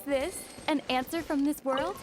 this an answer from this world?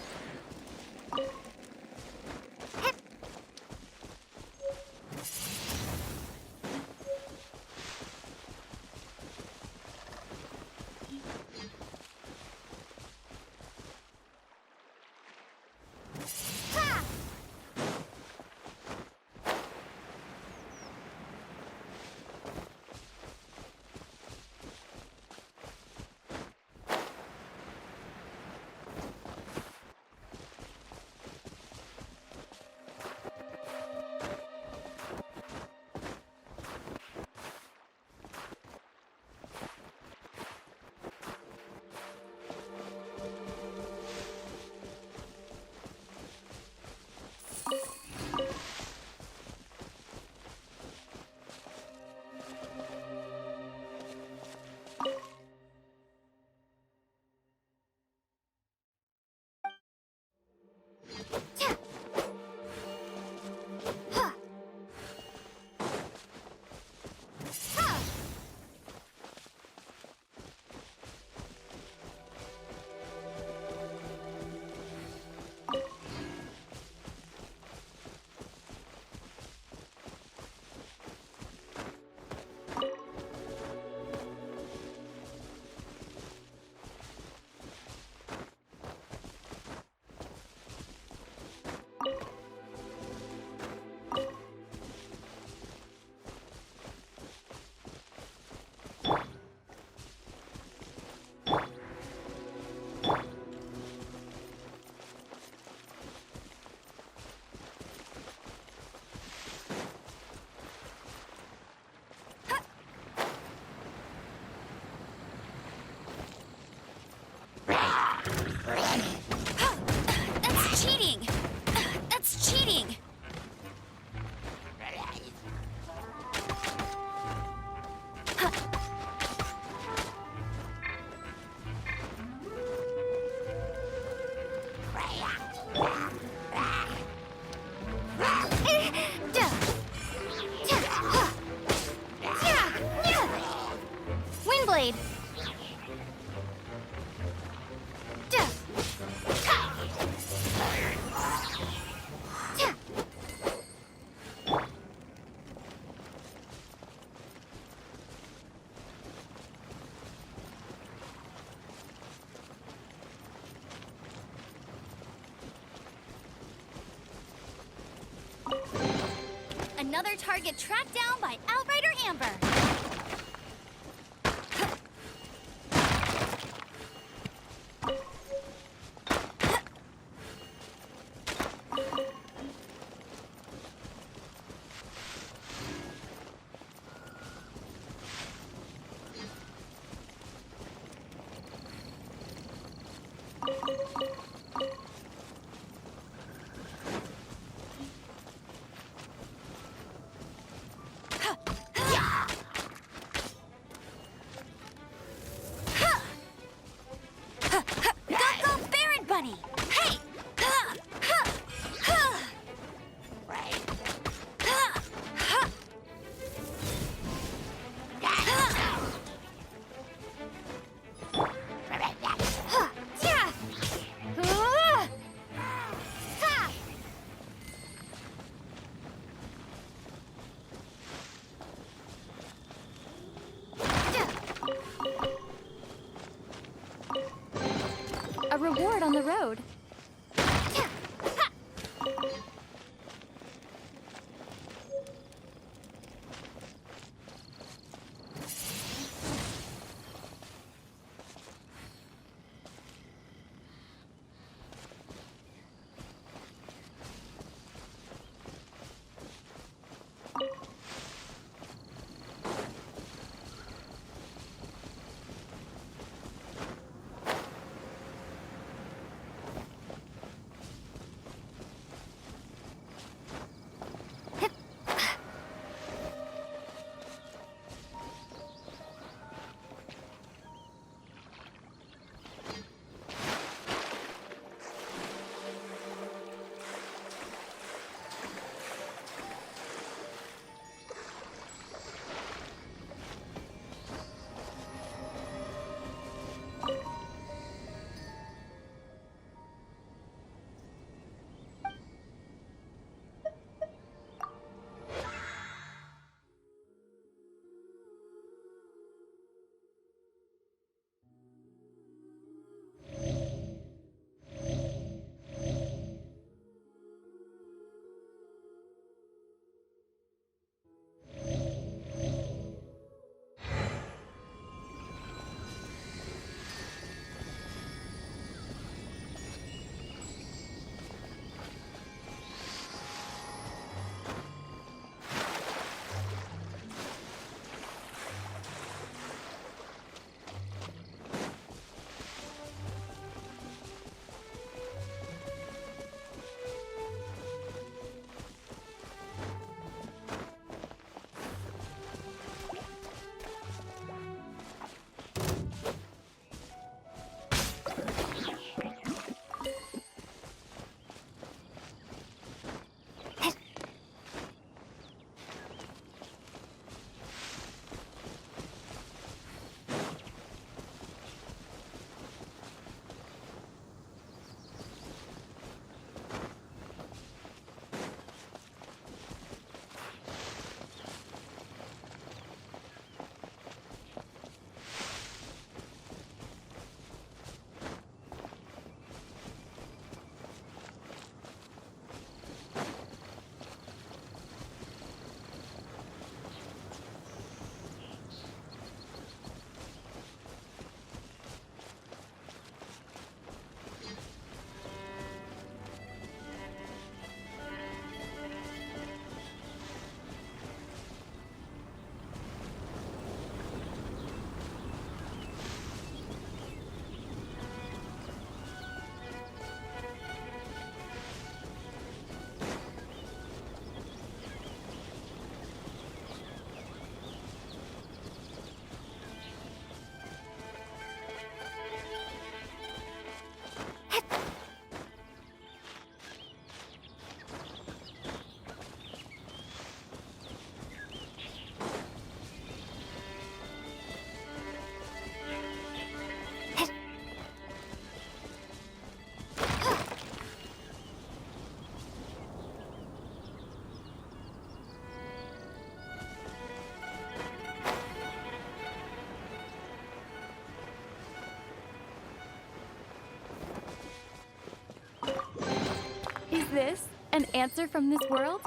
That's cheating! That's cheating! Windblade! Another target tracked down by Outrider Amber. An answer from this world?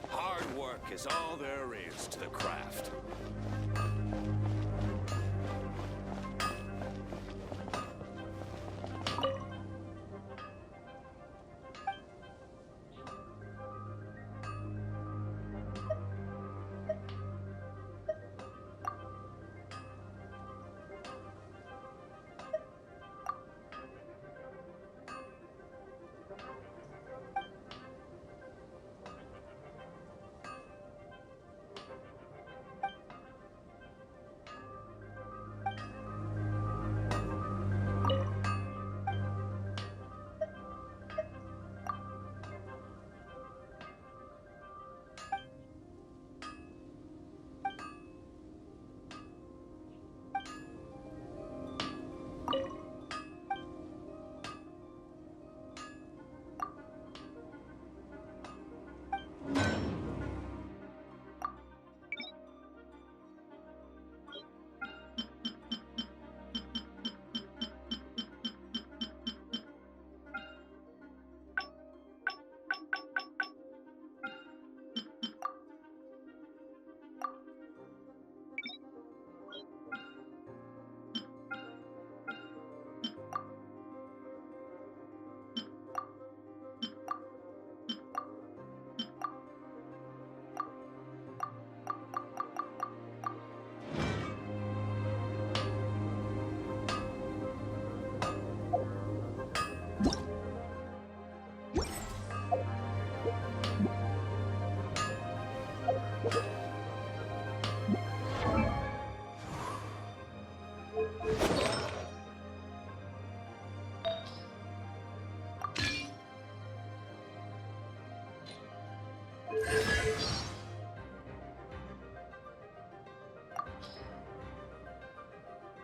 Hard work is all there is to the craft.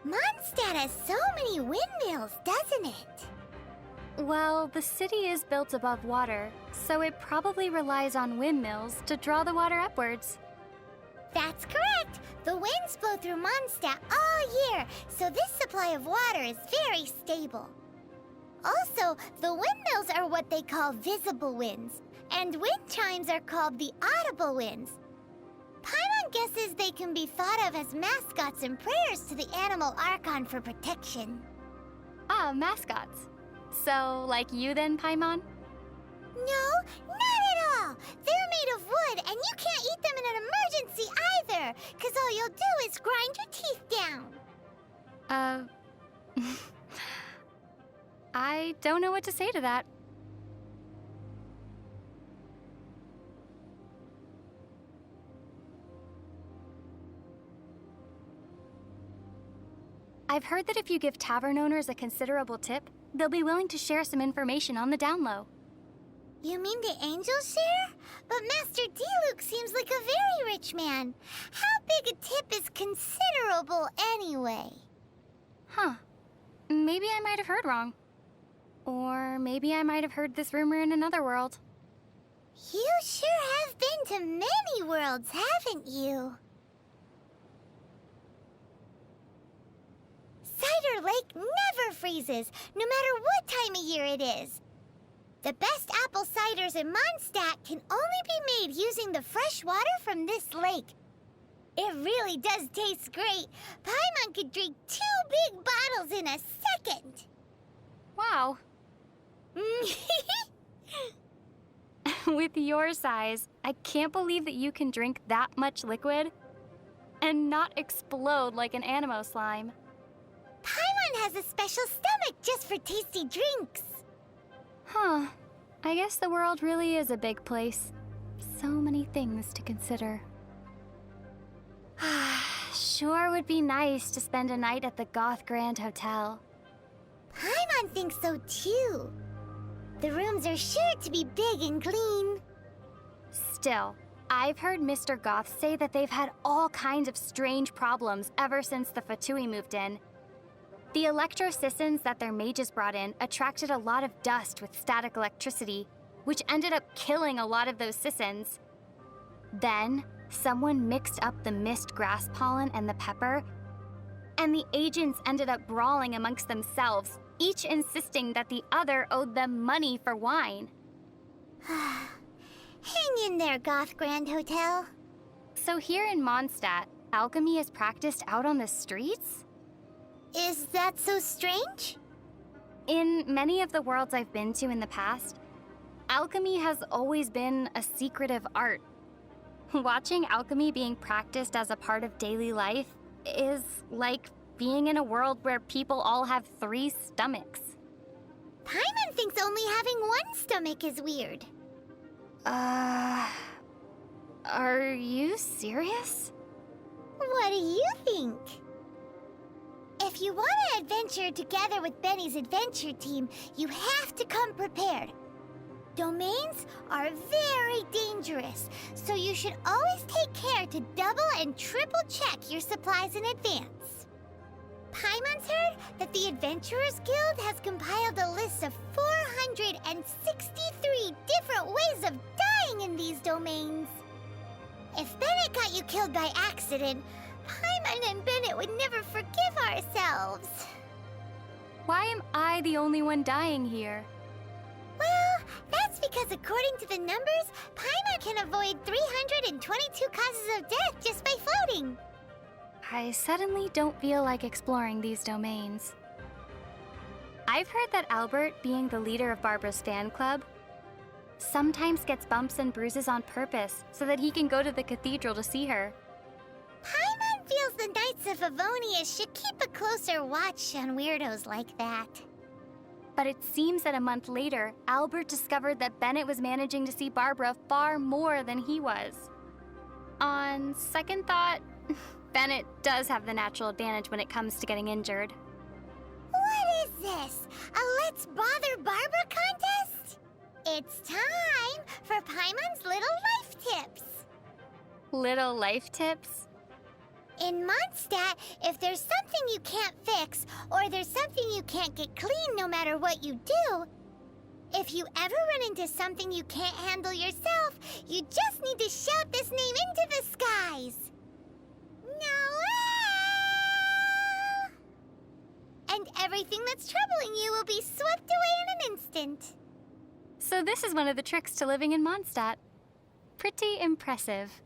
Mondstadt has so many windmills, doesn't it? Well, the city is built above water, so it probably relies on windmills to draw the water upwards. That's correct! The winds blow through Mondstadt all year, so this supply of water is very stable. Also, the windmills are what they call visible winds, and wind chimes are called the audible winds. Paimon guesses they can be thought of as mascots and prayers to the animal Archon for protection. Ah, mascots. So, like you then, Paimon? No, not at all! They're made of wood, and you can't eat them in an emergency either, because all you'll do is grind your teeth down. I don't know what to say to that. I've heard that if you give tavern owners a considerable tip, they'll be willing to share some information on the down low. You mean the angels share? But Master D-Luke seems like a very rich man. How big a tip is considerable anyway? Huh. Maybe I might have heard wrong. Or maybe I might have heard this rumor in another world. You sure have been to many worlds, haven't you? Cider Lake never freezes, no matter what time of year it is. The best apple ciders in Mondstadt can only be made using the fresh water from this lake. It really does taste great. Paimon could drink 2 big bottles in a second. Wow. With your size, I can't believe that you can drink that much liquid and not explode like an animo slime. Paimon has a special stomach just for tasty drinks. Huh. I guess the world really is a big place. So many things to consider. Sure would be nice to spend a night at the Goth Grand Hotel. Paimon thinks so too. The rooms are sure to be big and clean. Still, I've heard Mr. Goth say that they've had all kinds of strange problems ever since the Fatui moved in. The electro-sissons that their mages brought in attracted a lot of dust with static electricity, which ended up killing a lot of those sissons. Then, someone mixed up the mist grass pollen and the pepper, and the agents ended up brawling amongst themselves, each insisting that the other owed them money for wine. Hang in there, Goth Grand Hotel. So here in Mondstadt, alchemy is practiced out on the streets? Is that so strange? In many of the worlds I've been to in the past, alchemy has always been a secretive art. Watching alchemy being practiced as a part of daily life is like being in a world where people all have 3 stomachs. Paimon thinks only having 1 stomach is weird. Are you serious? What do you think? If you want to adventure together with Benny's adventure team, you have to come prepared. Domains are very dangerous, so you should always take care to double and triple check your supplies in advance. Paimon's heard that the Adventurers Guild has compiled a list of 463 different ways of dying in these domains. If Bennett got you killed by accident, Paimon and Bennett would never forgive ourselves. Why am I the only one dying here? Well, that's because according to the numbers, Paimon can avoid 322 causes of death just by floating. I suddenly don't feel like exploring these domains. I've heard that Albert, being the leader of Barbara's fan club, sometimes gets bumps and bruises on purpose so that he can go to the cathedral to see her. Paimon feels the Knights of Avonia should keep a closer watch on weirdos like that. But it seems that a month later, Albert discovered that Bennett was managing to see Barbara far more than he was. On second thought, Bennett does have the natural advantage when it comes to getting injured. What is this? A Let's Bother Barbara contest? It's time for Paimon's Little Life Tips. Little life tips? In Mondstadt, if there's something you can't fix, or there's something you can't get clean no matter what you do, if you ever run into something you can't handle yourself, you just need to shout this name into the skies. Noelle! And everything that's troubling you will be swept away in an instant. So this is one of the tricks to living in Mondstadt. Pretty impressive.